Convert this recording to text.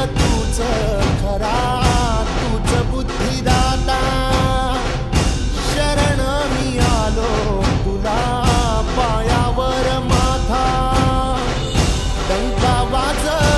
तूच खरा, तूच बुद्धिदाता, शरण मी आलो तुला पायावर माझा, डंका वाजव